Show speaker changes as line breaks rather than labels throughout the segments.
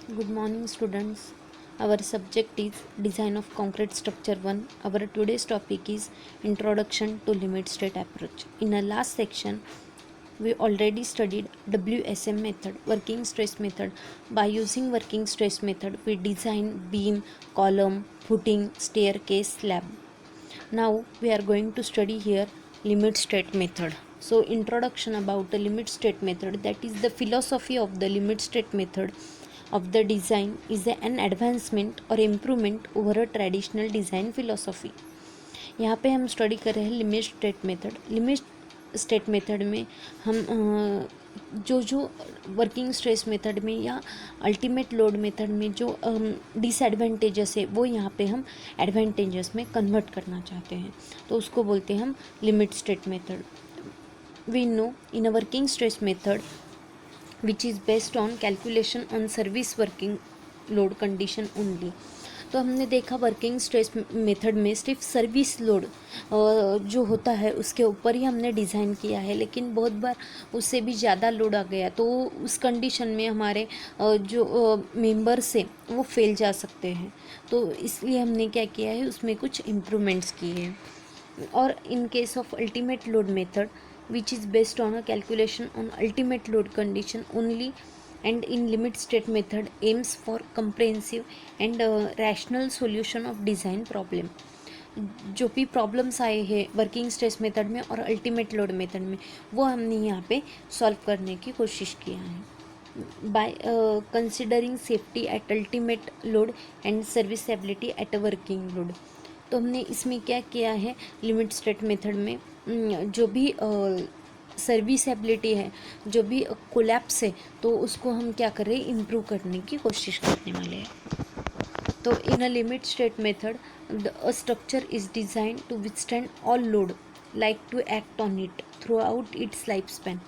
Good morning, students. Our subject is Design of Concrete Structure 1. Our today's topic is Introduction to Limit State Approach. In the last section, we already studied WSM method, working stress method. By using working stress method, we design beam, column, footing, staircase, slab. Now we are going to study here limit state method. So introduction about the limit state method, that is the philosophy of the limit state method of the design is an advancement or improvement over a traditional design philosophy. यहाँ पे हम study कर रहे हैं limit state method. Limit state method में हम जो working stress method में या अल्टीमेट लोड मेथड में जो डिसएडवांटेजेस है वो यहाँ पे हम एडवांटेजेस में कन्वर्ट करना चाहते हैं, तो उसको बोलते हैं हम limit state method. We know in a working stress method which is based on calculation on service working load condition only. तो हमने देखा वर्किंग स्ट्रेस मेथड में सिर्फ सर्विस लोड जो होता है उसके ऊपर ही हमने डिज़ाइन किया है, लेकिन बहुत बार उससे भी ज़्यादा लोड आ गया तो उस कंडीशन में हमारे जो मेंबर्स है वो फेल जा सकते हैं। तो इसलिए हमने क्या किया है, उसमें कुछ इम्प्रूवमेंट्स किए हैं। और in case of ultimate load method which is based on a calculation on ultimate load condition only, and in limit state method aims for comprehensive and rational solution of design problem। जो भी problems आए हैं working stress method में और ultimate load method में वो हमने यहाँ पे सॉल्व करने की कोशिश किया है by considering safety eight ultimate load and serviceability at a working load. तो हमने इसमें क्या किया है, लिमिट स्टेट मेथड में जो भी सर्विसबिलिटी है, जो भी कोलैप्स है, तो उसको हम क्या कर रहे हैं, इम्प्रूव करने की कोशिश करने वाले हैं। तो in a limit state method a structure is design to withstand all load like to act on it throughout its life span.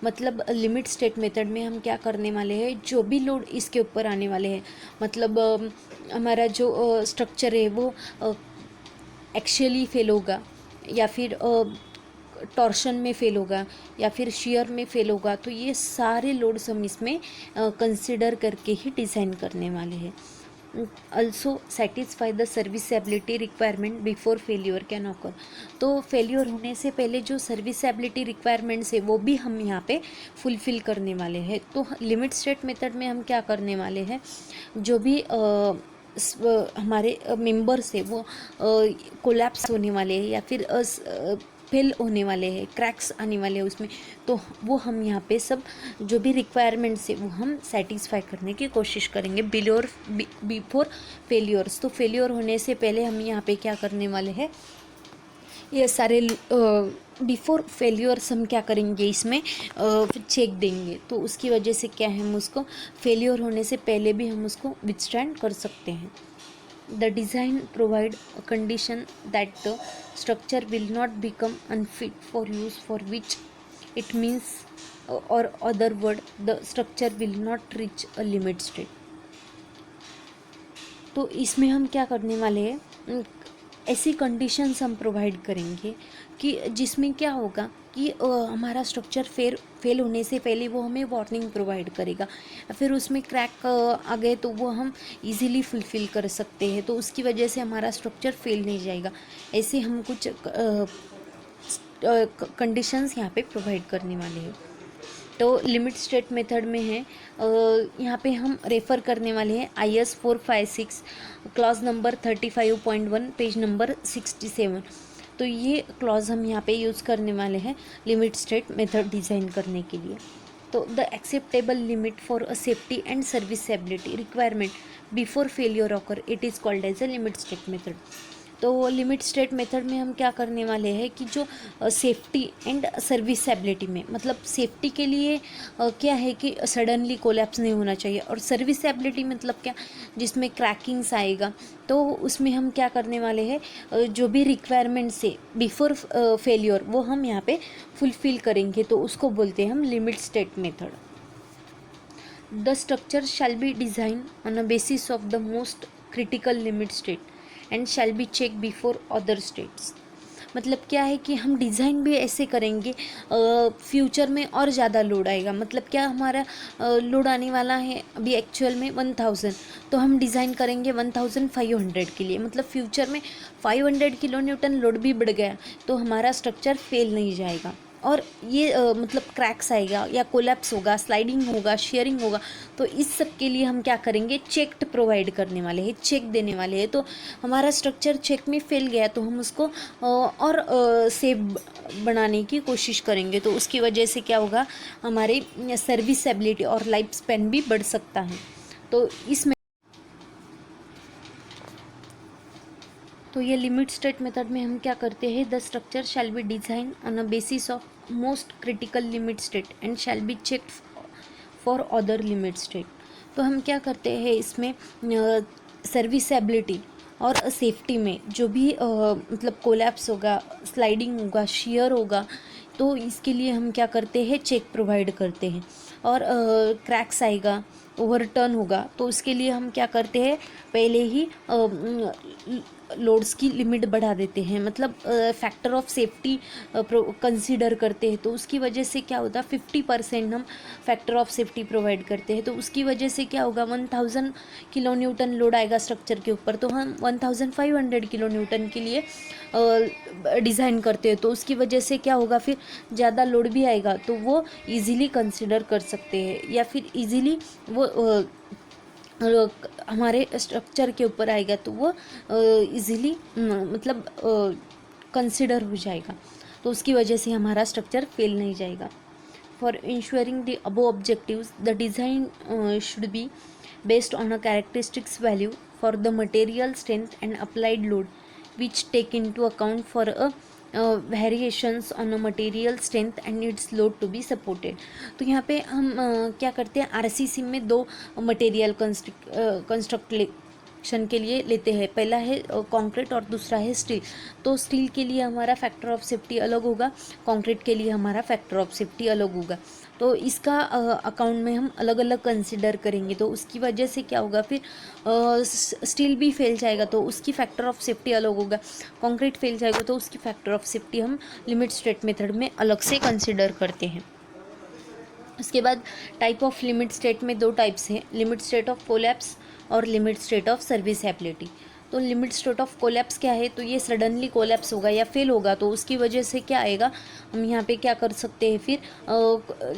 मतलब लिमिट स्टेट मेथड में हम क्या करने वाले हैं, जो भी लोड इसके ऊपर आने वाले हैं, मतलब हमारा जो स्ट्रक्चर है वो एक्चुअली फेल होगा या फिर टॉर्शन में फेल होगा या फिर शियर में फेल होगा, तो ये सारे लोड्स हम इसमें कंसिडर करके ही डिज़ाइन करने वाले हैं। also satisfy the serviceability requirement before failure can occur। तो फेलियर होने से पहले जो सर्विसबिलिटी रिक्वायरमेंट्स है वो भी हम यहाँ पे फुलफ़िल करने वाले हैं। तो लिमिट स्टेट मेथड में हम क्या करने वाले हैं, जो भी हमारे मेंबर्स है वो कोलैप्स होने वाले हैं या फिर फेल होने वाले हैं, क्रैक्स आने वाले हैं उसमें, तो वो हम यहाँ पे सब जो भी रिक्वायरमेंट्स है वो हम सेटिस्फाई करने की कोशिश करेंगे बिफोर फेलियर्स। तो फेलियर होने से पहले हम यहाँ पे क्या करने वाले हैं, ये सारे बिफोर फेलियर्स हम क्या करेंगे, इसमें चेक देंगे। तो उसकी वजह से क्या है, हम उसको फेलियर होने से पहले भी हम उसको विथस्टैंड कर सकते हैं। The design provide a condition that the structure will not become unfit for use, for which it means or other word the structure will not reach a limit state। तो इसमें हम क्या करने वाले हैं, ऐसी कंडीशंस हम प्रोवाइड करेंगे कि जिसमें क्या होगा कि हमारा स्ट्रक्चर फेल होने से पहले वो हमें वार्निंग प्रोवाइड करेगा, फिर उसमें क्रैक आ गए तो वो हम इजीली फुलफ़िल कर सकते हैं, तो उसकी वजह से हमारा स्ट्रक्चर फेल नहीं जाएगा। ऐसे हम कुछ कंडीशंस यहाँ पे प्रोवाइड करने वाले हैं। तो लिमिट स्टेट मेथड में है, यहाँ पे हम रेफ़र करने वाले हैं IS 456 clause number 35.1 page number 67। तो ये क्लॉज हम यहाँ पे यूज़ करने वाले हैं लिमिट स्टेट मेथड डिज़ाइन करने के लिए। तो the acceptable limit for a safety and serviceability requirement before failure occur, it is called as a limit state method. तो लिमिट स्टेट मेथड में हम क्या करने वाले हैं कि जो सेफ्टी एंड सर्विसबिलिटी में, मतलब सेफ्टी के लिए क्या है कि सडनली कोलैप्स नहीं होना चाहिए, और सर्विसबिलिटी मतलब क्या, जिसमें क्रैकिंग्स आएगा, तो उसमें हम क्या करने वाले हैं, जो भी रिक्वायरमेंट्स है बिफोर फेलियर वो हम यहाँ पे फुलफ़िल करेंगे, तो उसको बोलते हैं हम limit state method. The structure shall be design on a basis of the most critical limit state and shall be checked before other states। मतलब क्या है कि हम डिज़ाइन भी ऐसे करेंगे, फ्यूचर में और ज़्यादा लोड आएगा। मतलब क्या हमारा लोड आने वाला है अभी एक्चुअल में 1000, तो हम डिज़ाइन करेंगे 1500 के लिए, मतलब फ्यूचर में 500 किलो न्यूटन लोड भी बढ़ गया तो हमारा स्ट्रक्चर फेल नहीं जाएगा। और ये मतलब क्रैक्स आएगा या कोलैप्स होगा, स्लाइडिंग होगा, शेयरिंग होगा, तो इस सब के लिए हम क्या करेंगे, चेक प्रोवाइड करने वाले हैं, चेक देने वाले हैं। तो हमारा स्ट्रक्चर चेक में फेल गया तो हम उसको और सेफ बनाने की कोशिश करेंगे, तो उसकी वजह से क्या होगा, हमारे सर्विसबिलिटी और लाइफ स्पैन भी बढ़ सकता है। तो इसमें तो ये लिमिट स्टेट मेथड में हम क्या करते हैं, the structure shall be design on a basis of most critical limit state and shall be checked for other limit state. तो हम क्या करते हैं इसमें, सर्विसबिलिटी और सेफ्टी में जो भी मतलब कोलैप्स होगा, स्लाइडिंग होगा, शियर होगा, तो इसके लिए हम क्या करते हैं, चेक प्रोवाइड करते हैं। और क्रैक्स आएगा, ओवरटर्न होगा, तो उसके लिए हम क्या करते हैं, पहले ही लोड्स की लिमिट बढ़ा देते हैं, मतलब फैक्टर ऑफ सेफ्टी कंसीडर करते हैं। तो उसकी वजह से क्या होता है, 50% हम फैक्टर ऑफ सेफ्टी प्रोवाइड करते हैं। तो उसकी वजह से क्या होगा, 1000 किलो न्यूटन लोड आएगा स्ट्रक्चर के ऊपर, तो हम 1500 किलो न्यूटन के लिए डिज़ाइन करते हैं। तो उसकी वजह से क्या होगा, फिर ज़्यादा लोड भी आएगा तो वो इजीली कंसिडर कर सकते हैं, या फिर इजीली वो हमारे स्ट्रक्चर के ऊपर आएगा तो वो इजीली मतलब कंसिडर हो जाएगा, तो उसकी वजह से हमारा स्ट्रक्चर फेल नहीं जाएगा। For ensuring the above objectives, the design should be based on a characteristics value for the material strength and applied load which take into account for a variations on a material strength and its load to be supported। तो यहाँ पे हम क्या करते हैं, RCC में दो material construction के लिए लेते हैं, पहला है कंक्रीट और दूसरा है स्टील। तो स्टील के लिए हमारा फैक्टर ऑफ सेफ्टी अलग होगा, कंक्रीट के लिए हमारा फैक्टर ऑफ सेफ्टी अलग होगा। तो इसका अकाउंट में हम अलग अलग कंसिडर करेंगे, तो उसकी वजह से क्या होगा, फिर स्टील भी फेल जाएगा तो उसकी फैक्टर ऑफ सेफ्टी अलग होगा, कंक्रीट फेल जाएगा तो उसकी फैक्टर ऑफ सेफ्टी हम लिमिट स्टेट मेथड में अलग से कंसिडर करते हैं। उसके बाद टाइप ऑफ लिमिट स्टेट में दो टाइप्स हैं, लिमिट स्टेट ऑफ कोलैप्स और लिमिट स्टेट ऑफ सर्विसबिलिटी। तो लिमिट स्टेट ऑफ कोलैप्स क्या है, तो ये सडनली कोलैप्स होगा या फेल होगा, तो उसकी वजह से क्या आएगा, हम यहाँ पे क्या कर सकते हैं, फिर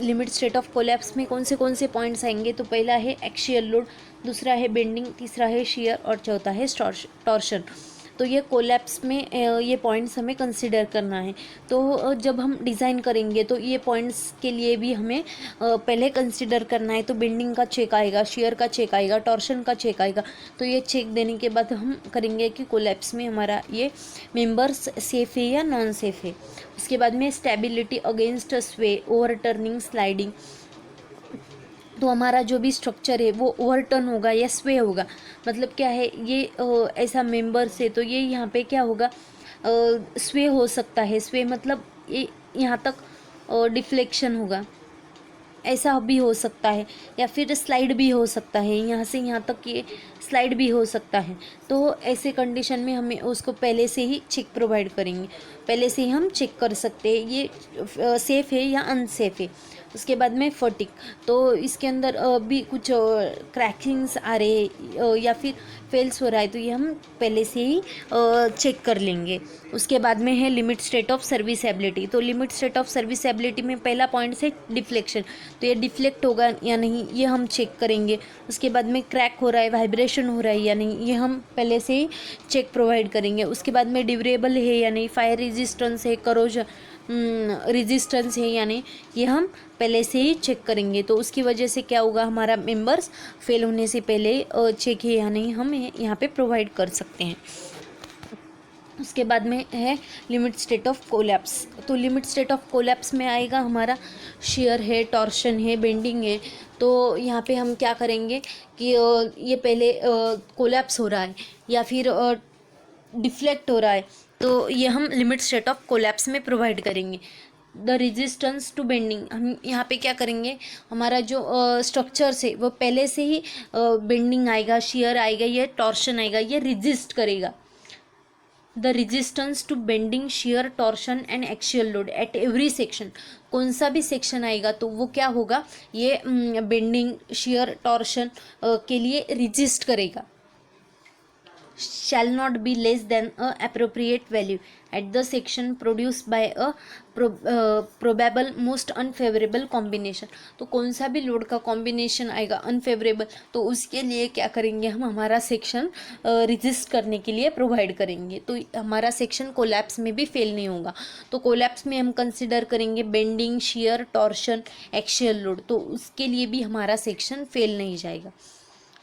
लिमिट स्टेट ऑफ कोलैप्स में कौन से पॉइंट्स आएंगे, तो पहला है एक्सियल लोड, दूसरा है बेंडिंग, तीसरा है शियर और चौथा है टॉर्शन। तो ये कोलैप्स में ये पॉइंट्स हमें कंसिडर करना है। तो जब हम डिज़ाइन करेंगे तो ये पॉइंट्स के लिए भी हमें पहले कंसिडर करना है। तो बेंडिंग का चेक आएगा, शियर का चेक आएगा, टॉर्शन का चेक आएगा। तो ये चेक देने के बाद हम करेंगे कि कोलैप्स में हमारा ये मेंबर्स सेफ़ है या नॉन सेफ़ है। उसके बाद में स्टेबिलिटी अगेंस्ट स्वे, ओवर टर्निंग, स्लाइडिंग। तो हमारा जो भी स्ट्रक्चर है वो ओवरटर्न होगा या स्वे होगा, मतलब क्या है, ये ऐसा मेंबर से, तो ये यहाँ पे क्या होगा, स्वे हो सकता है। स्वे मतलब ये यहाँ तक डिफ्लेक्शन होगा, ऐसा भी हो सकता है, या फिर स्लाइड भी हो सकता है, यहाँ से यहाँ तक ये स्लाइड भी हो सकता है। तो ऐसे कंडीशन में हमें उसको पहले से ही चेक प्रोवाइड करेंगे, पहले से ही हम चेक कर सकते हैं ये सेफ़ है या अनसेफ है। उसके बाद में फटिक, तो इसके अंदर भी कुछ क्रैकिंग्स आ रहे या फिर फेल्स हो रहा है, तो ये हम पहले से ही चेक कर लेंगे। उसके बाद में है लिमिट स्टेट ऑफ सर्विसबिलिटी। तो लिमिट स्टेट ऑफ सर्विसबिलिटी में पहला पॉइंट है डिफ्लेक्शन, तो ये डिफ्लेक्ट होगा या नहीं ये हम चेक करेंगे। उसके बाद में क्रैक हो रहा है, वाइब्रेशन हो रहा है या नहीं, ये हम पहले से ही चेक प्रोवाइड करेंगे। उसके बाद में ड्यूरेबल है या नहीं, फायर रेजिस्टेंस है, करोजन रेजिस्टेंस है या नहीं, ये हम पहले से ही चेक करेंगे। तो उसकी वजह से क्या होगा, हमारा मेंबर्स फेल होने से पहले चेक है या नहीं हम यहाँ पे प्रोवाइड कर सकते हैं। उसके बाद में है लिमिट स्टेट ऑफ कोलैप्स। तो लिमिट स्टेट ऑफ कोलैप्स में आएगा हमारा शियर है, टॉर्शन है, बेंडिंग है। तो यहाँ पे हम क्या करेंगे कि ये पहले कोलैप्स हो रहा है या फिर डिफ्लेक्ट हो रहा है, तो ये हम लिमिट स्टेट ऑफ कोलैप्स में प्रोवाइड करेंगे। द रेजिस्टेंस टू बेंडिंग, हम यहाँ पे क्या करेंगे, हमारा जो स्ट्रक्चर्स है वो पहले से ही बेंडिंग आएगा, शियर आएगा, ये टॉर्शन आएगा, ये रेजिस्ट करेगा। The resistance to bending, shear, torsion and axial load at every section. कौन सा भी सेक्शन आएगा तो वो क्या होगा, ये बेंडिंग, शियर, टॉर्शन के लिए रेजिस्ट करेगा। shall not be less than a appropriate value at the section produced by a probable most unfavorable combination। तो कौन सा भी लोड का कॉम्बिनेशन आएगा अनफेवरेबल, तो उसके लिए क्या करेंगे हम, हमारा सेक्शन रेजिस्ट करने के लिए प्रोवाइड करेंगे, तो हमारा सेक्शन कोलैप्स में भी फेल नहीं होगा। तो कोलैप्स में हम कंसिडर करेंगे bending, shear, torsion, axial load, तो उसके लिए भी हमारा सेक्शन फेल नहीं जाएगा।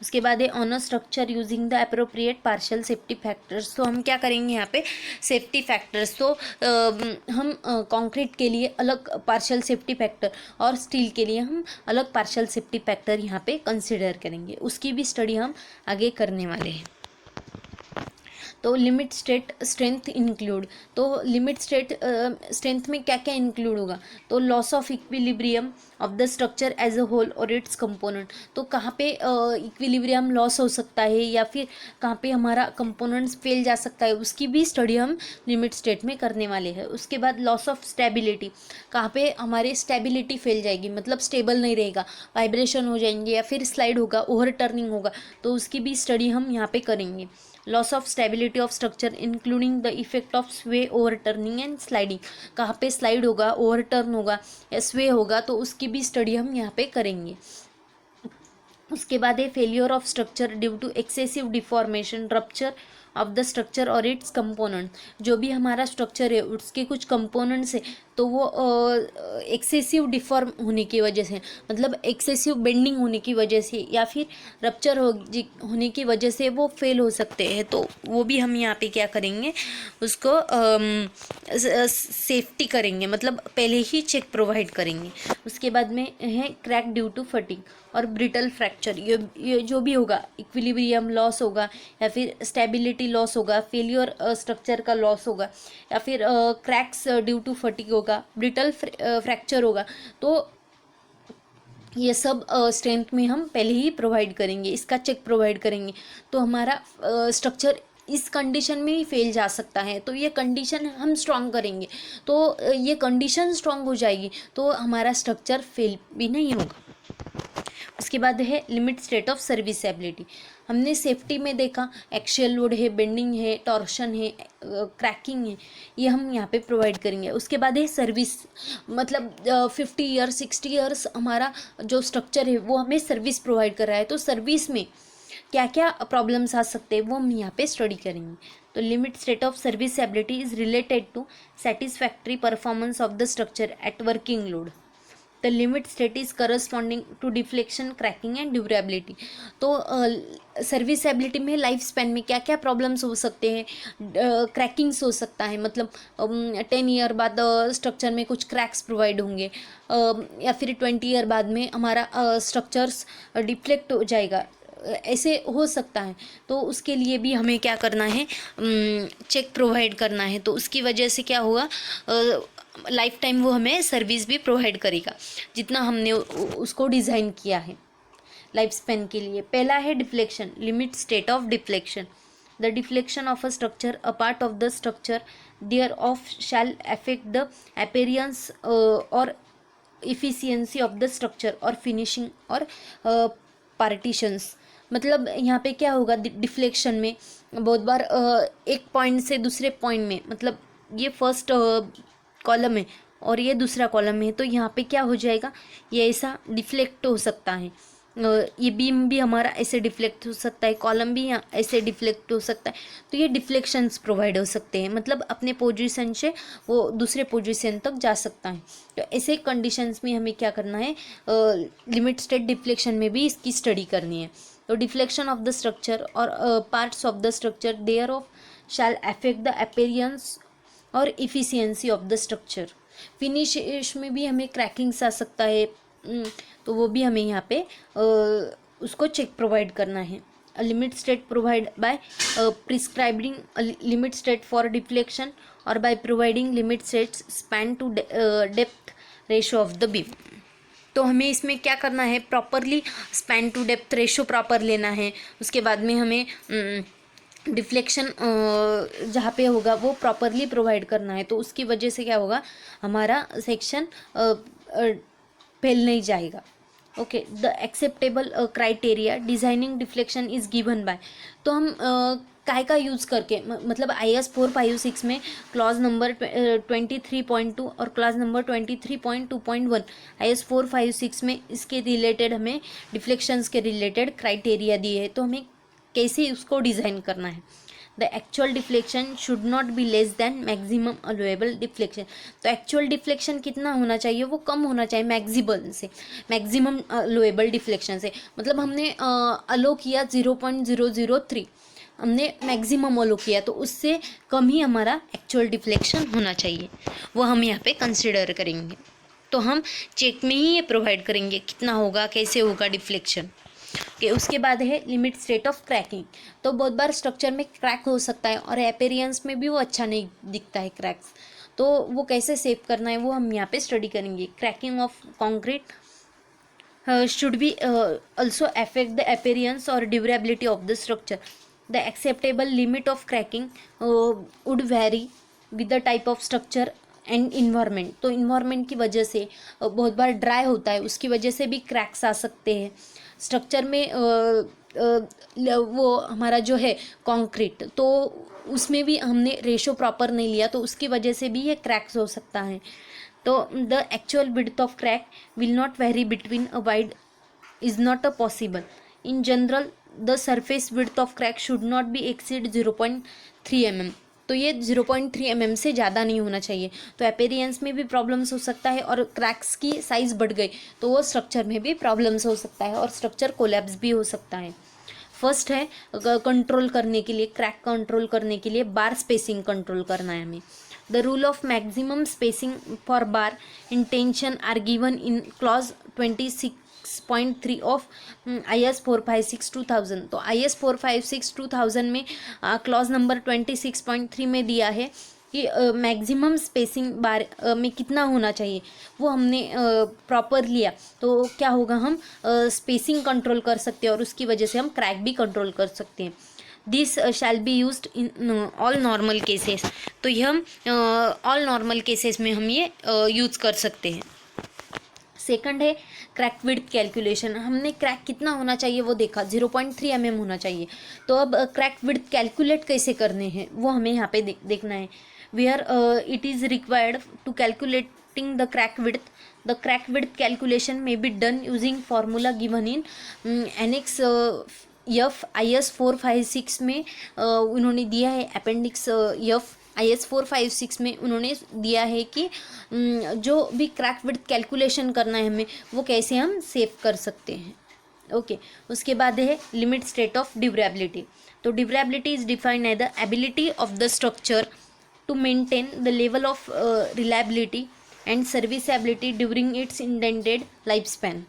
उसके बाद है on a structure using the appropriate partial safety factors. तो हम क्या करेंगे यहाँ पे सेफ्टी फैक्टर्स, तो हम कंक्रीट के लिए अलग पार्शियल सेफ्टी फैक्टर और स्टील के लिए हम अलग पार्शियल सेफ्टी फैक्टर यहाँ पे कंसिडर करेंगे, उसकी भी स्टडी हम आगे करने वाले हैं। तो लिमिट स्टेट स्ट्रेंथ इंक्लूड, तो लिमिट स्टेट स्ट्रेंथ में क्या क्या इंक्लूड होगा, तो loss of equilibrium of the structure as a whole और इट्स कंपोनेंट। तो कहाँ पे इक्विलिब्रियम लॉस हो सकता है या फिर कहाँ पे हमारा कंपोनेंट्स फेल जा सकता है, उसकी भी स्टडी हम लिमिट स्टेट में करने वाले हैं। उसके बाद लॉस ऑफ स्टेबिलिटी, कहाँ पे हमारी स्टेबिलिटी फेल जाएगी, मतलब स्टेबल नहीं रहेगा, वाइब्रेशन हो जाएंगे या फिर स्लाइड होगा, ओवर टर्निंग होगा, तो उसकी भी स्टडी हम यहाँ पे करेंगे। Loss of stability of structure including the effect of स्वे, ओवर टर्निंग एंड स्लाइडिंग, कहाँ पे स्लाइड होगा, ओवर टर्न होगा या स्वे होगा, तो उसकी भी स्टडी हम यहाँ पे करेंगे। उसके बाद है failure of structure due to excessive deformation, rupture of the structure और इट्स कंपोनेंट। जो भी हमारा स्ट्रक्चर है उसके कुछ कंपोनेंट्स है तो वो एक्सेसिव डिफॉर्म होने की वजह से, मतलब एक्सेसिव बेंडिंग होने की वजह से या फिर रप्चर होने की वजह से वो फेल हो सकते हैं, तो वो भी हम यहाँ पे क्या करेंगे, उसको सेफ्टी करेंगे, मतलब पहले ही चेक प्रोवाइड करेंगे। उसके बाद में है क्रैक ड्यू टू फटिंग और ब्रिटल फ्रैक्चर। ये जो भी होगा, इक्विलिब्रियम लॉस होगा या फिर स्टेबिलिटी लॉस होगा, फेलियर स्ट्रक्चर का लॉस होगा या फिर क्रैक्स ड्यू टू फटिग होगा, ब्रिटल फ्रैक्चर होगा, तो ये सब स्ट्रेंथ में हम पहले ही प्रोवाइड करेंगे, इसका चेक प्रोवाइड करेंगे। तो हमारा स्ट्रक्चर इस कंडीशन में ही फेल जा सकता है, तो ये कंडीशन हम स्ट्रांग करेंगे, तो ये कंडीशन स्ट्रांग हो जाएगी तो हमारा स्ट्रक्चर फेल भी नहीं होगा। उसके बाद है लिमिट स्टेट ऑफ सर्विसेबिलिटी। हमने सेफ्टी में देखा एक्सियल लोड है, बेंडिंग है, टॉर्शन है, क्रैकिंग है, ये हम यहाँ पे प्रोवाइड करेंगे। उसके बाद है सर्विस, मतलब 50 ईयर्स 60 ईयर्स हमारा जो स्ट्रक्चर है वो हमें सर्विस प्रोवाइड कर रहा है, तो सर्विस में क्या क्या प्रॉब्लम्स आ सकते हैं वो हम यहाँ पे स्टडी करेंगे। तो limit state of serviceability is related to satisfactory performance of the structure at working load. The limit state is corresponding to deflection, cracking and durability. तो सर्विसेबिलिटी में लाइफ स्पैन में क्या क्या प्रॉब्लम्स हो सकते हैं, क्रैकिंग्स हो सकता है, मतलब 10 ईयर बाद स्ट्रक्चर में कुछ क्रैक्स प्रोवाइड होंगे या फिर 20 ईयर बाद में हमारा स्ट्रक्चर्स डिफ्लेक्ट हो जाएगा, ऐसे हो सकता है। तो उसके लिए भी हमें क्या करना है, चेक प्रोवाइड करना है, तो उसकी वजह से क्या होगा, लाइफ टाइम वो हमें सर्विस भी प्रोवाइड करेगा जितना हमने उसको डिज़ाइन किया है लाइफ स्पैन के लिए। पहला है deflection, limit state of deflection. The deflection of a structure, a part of the structure thereof shall affect the appearance और इफिशियंसी ऑफ द स्ट्रक्चर और फिनिशिंग और पार्टीशंस। मतलब यहाँ पे क्या होगा, डिफ्लेक्शन में बहुत बार एक पॉइंट से दूसरे पॉइंट में, मतलब ये फर्स्ट कॉलम है और ये दूसरा कॉलम है, तो यहाँ पे क्या हो जाएगा, ये ऐसा डिफ्लेक्ट हो सकता है, ये बीम भी हमारा ऐसे डिफ्लेक्ट हो सकता है, कॉलम भी यहाँ ऐसे डिफ्लेक्ट हो सकता है, तो ये डिफ्लेक्शंस प्रोवाइड हो सकते हैं, मतलब अपने पोजीशन से वो दूसरे पोजीशन तक जा सकता है। तो ऐसे कंडीशंस में हमें क्या करना है, लिमिट स्टेट डिफ्लेक्शन में भी इसकी स्टडी करनी है। तो डिफ्लेक्शन ऑफ द स्ट्रक्चर और parts of the structure thereof shall affect the appearance और efficiency of the structure. Finish में भी हमें क्रैकिंग्स आ सकता है, तो वो भी हमें यहाँ पे उसको चेक प्रोवाइड करना है। Limit state provide by prescribing limit state for deflection और by providing limit states span to depth ratio of the beam. तो हमें इसमें क्या करना है, properly span to depth ratio proper लेना है। उसके बाद में हमें डिफ्लेक्शन जहाँ पे होगा वो प्रॉपरली प्रोवाइड करना है, तो उसकी वजह से क्या होगा, हमारा सेक्शन फैल नहीं जाएगा। Okay, the acceptable criteria designing deflection is given by, तो हम काय का यूज़ करके मतलब IS 456 में क्लॉज नंबर 23.2 और क्लॉज नंबर 23.2.1 IS 456 में इसके रिलेटेड हमें डिफ्लेक्शंस के रिलेटेड क्राइटेरिया दिए है, तो हमें कैसे उसको डिज़ाइन करना है। The actual deflection should not be less than maximum allowable deflection, तो एक्चुअल डिफ्लेक्शन कितना होना चाहिए, वो कम होना चाहिए मैक्सिमम से, मैक्सिमम अलोएबल डिफ्लेक्शन से। मतलब हमने अलो किया 0.003, हमने मैक्सिमम अलो किया, तो उससे कम ही हमारा एक्चुअल डिफ्लेक्शन होना चाहिए, वो हम यहाँ पे कंसिडर करेंगे। तो हम चेक में ही ये प्रोवाइड करेंगे कितना होगा, कैसे होगा डिफ्लेक्शन। कि उसके बाद है लिमिट स्टेट ऑफ क्रैकिंग, तो बहुत बार स्ट्रक्चर में क्रैक हो सकता है और अपीयरेंस में भी वो अच्छा नहीं दिखता है क्रैक्स, तो वो कैसे सेव करना है वो हम यहाँ पे स्टडी करेंगे। Cracking of concrete should be also affect the appearance or durability of the structure. The acceptable limit of cracking would vary with the type of structure and environment, तो इन्वायरमेंट की वजह से बहुत बार ड्राई होता है, उसकी वजह से भी क्रैक्स आ सकते हैं स्ट्रक्चर में। वो हमारा जो है कंक्रीट, तो उसमें भी हमने रेशो प्रॉपर नहीं लिया, तो उसकी वजह से भी ये क्रैक्स हो सकता है। तो the actual width of crack will not vary between a wide is not a possible. In general, the surface width of crack should not be exceed 0.3 mm. तो ये 0.3 mm से ज़्यादा नहीं होना चाहिए, तो अपीयरेंस में भी प्रॉब्लम्स हो सकता है, और क्रैक्स की साइज़ बढ़ गई तो वो स्ट्रक्चर में भी प्रॉब्लम्स हो सकता है और स्ट्रक्चर कोलैप्स भी हो सकता है। फर्स्ट है कंट्रोल करने के लिए, क्रैक कंट्रोल करने के लिए बार स्पेसिंग कंट्रोल करना है हमें। The rule of maximum spacing for bar in tension are given in clause 26.3 of IS 456/2000। तो IS 456/2000 में क्लॉज नंबर 26.3 में दिया है कि मैक्सिमम स्पेसिंग बार में कितना होना चाहिए, वो हमने प्रॉपर लिया तो क्या होगा, हम स्पेसिंग कंट्रोल कर सकते हैं और उसकी वजह से हम क्रैक भी कंट्रोल कर सकते हैं। This shall be used in all normal cases, तो ये हम ऑल नॉर्मल केसेस में हम ये यूज़ कर सकते हैं। सेकंड है क्रैक विड्थ कैलकुलेशन, हमने क्रैक कितना होना चाहिए वो देखा, 0.3 mm होना चाहिए, तो अब क्रैक विड्थ कैलकुलेट कैसे करने हैं वो हमें यहाँ पे देखना है। Where it is required to calculating the crack width, the crack width calculation may be done using formula given in annex F IS 456 में उन्होंने दिया है, अपेंडिक्स एफ IS 456 में उन्होंने दिया है कि जो भी क्रैक विड्थ कैलकुलेशन करना है हमें, वो कैसे हम सेव कर सकते हैं। ओके, उसके बाद है लिमिट स्टेट ऑफ ड्यूरेबिलिटी, तो durability is defined as the ability of the structure to maintain the level of reliability and serviceability during its intended life span,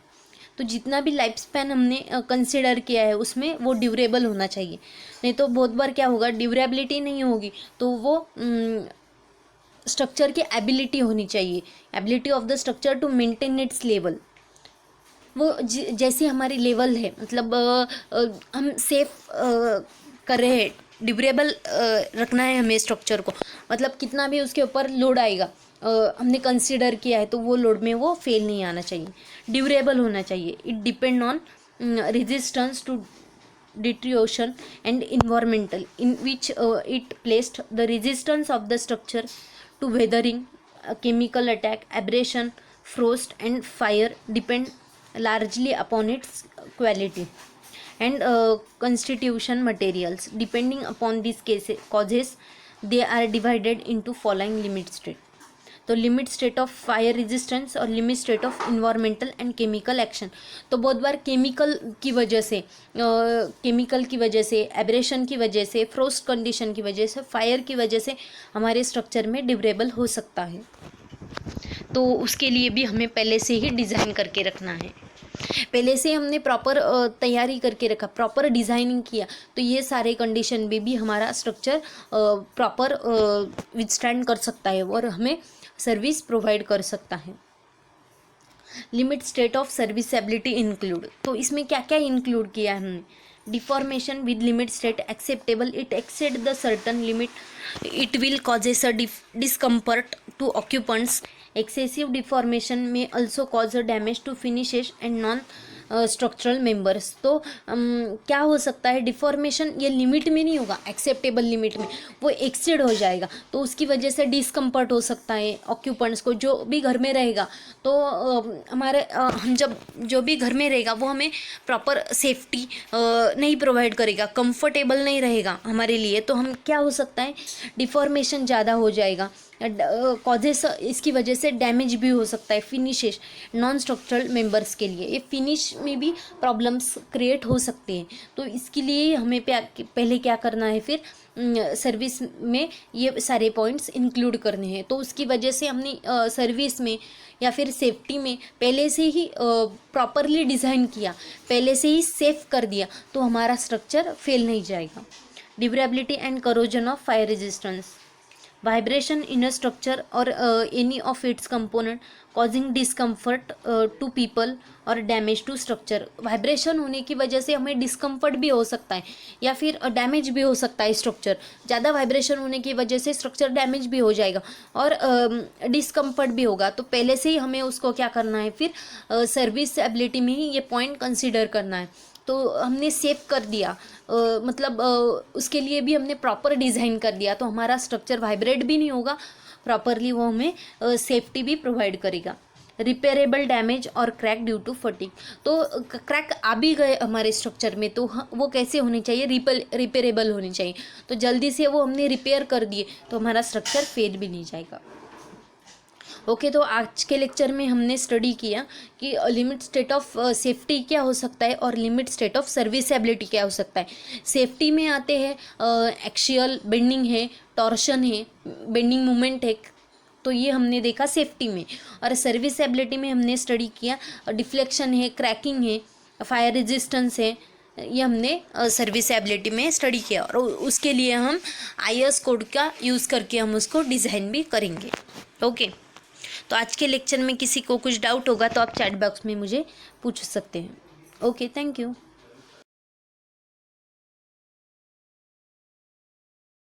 तो जितना भी लाइफ स्पैन हमने कंसिडर किया है उसमें वो ड्यूरेबल होना चाहिए, नहीं तो बहुत बार क्या होगा, ड्यूरेबिलिटी नहीं होगी तो वो स्ट्रक्चर की एबिलिटी होनी चाहिए, ability of the structure to maintain its level, वो जैसी हमारी लेवल है, मतलब हम सेफ कर रहे हैं, ड्यूरेबल रखना है हमें स्ट्रक्चर को, मतलब कितना भी उसके ऊपर लोड आएगा हमने कंसिडर किया है तो वो लोड में वो फेल नहीं आना चाहिए, ड्यूरेबल होना चाहिए। It depend on resistance to deterioration and environmental in which it placed the resistance of the structure to weathering, chemical attack, abrasion, frost and fire depend largely upon its quality and constitution materials. Depending upon these causes they are divided into following limit state, तो limit state of fire resistance और limit state of environmental and chemical action, तो बहुत बार chemical की वजह से abrasion की वजह से, फ्रोस्ट कंडीशन की वजह से, फायर की वजह से हमारे स्ट्रक्चर में ड्यूरेबल हो सकता है, तो उसके लिए भी हमें पहले से ही डिज़ाइन करके रखना है, पहले से हमने प्रॉपर तैयारी करके रखा, प्रॉपर डिज़ाइनिंग किया, तो ये सारे कंडीशन में भी हमारा स्ट्रक्चर प्रॉपर विथस्टैंड कर सकता है और हमें सर्विस प्रोवाइड कर सकता है। Limit state of serviceability include, तो इसमें क्या क्या इंक्लूड किया है हमने, deformation with limit state acceptable, it exceed the certain limit, it will causes a discomfort to occupants. Excessive deformation may also cause a damage to finishes and non structural members. तो क्या हो सकता है, deformation ये limit में नहीं होगा, acceptable limit में, वो एक्सीड हो जाएगा, तो उसकी वजह से डिस्कम्फर्ट हो सकता है ऑक्यूपेंट्स को, जो भी घर में रहेगा। तो हमारे हम जब जो भी घर में रहेगा वो हमें प्रॉपर सेफ्टी नहीं प्रोवाइड करेगा, कंफर्टेबल नहीं रहेगा हमारे लिए, तो हम क्या हो सकता है, डिफॉर्मेशन ज़्यादा हो जाएगा, कॉजेस इसकी वजह से डैमेज भी हो सकता है फिनिशेस नॉन स्ट्रक्चरल मेंबर्स के लिए, ये फिनिश में भी प्रॉब्लम्स क्रिएट हो सकते हैं। तो इसके लिए हमें पहले क्या करना है, फिर सर्विस में ये सारे पॉइंट्स इंक्लूड करने हैं। तो उसकी वजह से हमने सर्विस में या फिर सेफ्टी में पहले से ही प्रॉपरली डिज़ाइन किया, पहले से ही सेफ कर दिया, तो हमारा स्ट्रक्चर फेल नहीं जाएगा। Durability and corrosion of fire resistance, vibration in a structure or any of its component causing discomfort to people और डैमेज टू स्ट्रक्चर। वाइब्रेशन होने की वजह से हमें डिस्कम्फर्ट भी हो सकता है या फिर डैमेज भी हो सकता है स्ट्रक्चर। ज़्यादा वाइब्रेशन होने की वजह से स्ट्रक्चर डैमेज भी हो जाएगा और डिस्कम्फर्ट भी होगा। तो पहले से ही हमें उसको क्या करना है, फिर सर्विस एबिलिटी में ही ये पॉइंट कंसिडर करना है। तो हमने सेव कर दिया, मतलब उसके लिए भी हमने प्रॉपर डिज़ाइन कर दिया, तो हमारा स्ट्रक्चर वाइब्रेट भी नहीं होगा प्रॉपरली, वो हमें सेफ्टी भी प्रोवाइड करेगा। रिपेयरेबल डैमेज और क्रैक ड्यू टू फटीग, तो क्रैक आ भी गए हमारे स्ट्रक्चर में, तो वो कैसे होने चाहिए, रिपेयरेबल होने चाहिए, तो जल्दी से वो हमने रिपेयर कर दिए तो हमारा स्ट्रक्चर फेल भी नहीं जाएगा। ओके, तो आज के लेक्चर में हमने स्टडी किया कि लिमिट स्टेट ऑफ सेफ्टी क्या हो सकता है और लिमिट स्टेट ऑफ सर्विसेबिलिटी क्या हो सकता है। सेफ्टी में आते हैं एक्सियल बेंडिंग है, टॉर्शन है, बेंडिंग मोमेंट है, तो ये हमने देखा सेफ्टी में। और सर्विसेबिलिटी में हमने स्टडी किया डिफ्लेक्शन है, क्रैकिंग है, फायर रेजिस्टेंस है, ये हमने सर्विसेबिलिटी में स्टडी किया और उसके लिए हम IS कोड का यूज़ करके हम उसको डिज़ाइन भी करेंगे। ओके, तो आज के लेक्चर में किसी को कुछ डाउट होगा तो आप चैट बॉक्स में मुझे पूछ सकते हैं। Okay, thank you.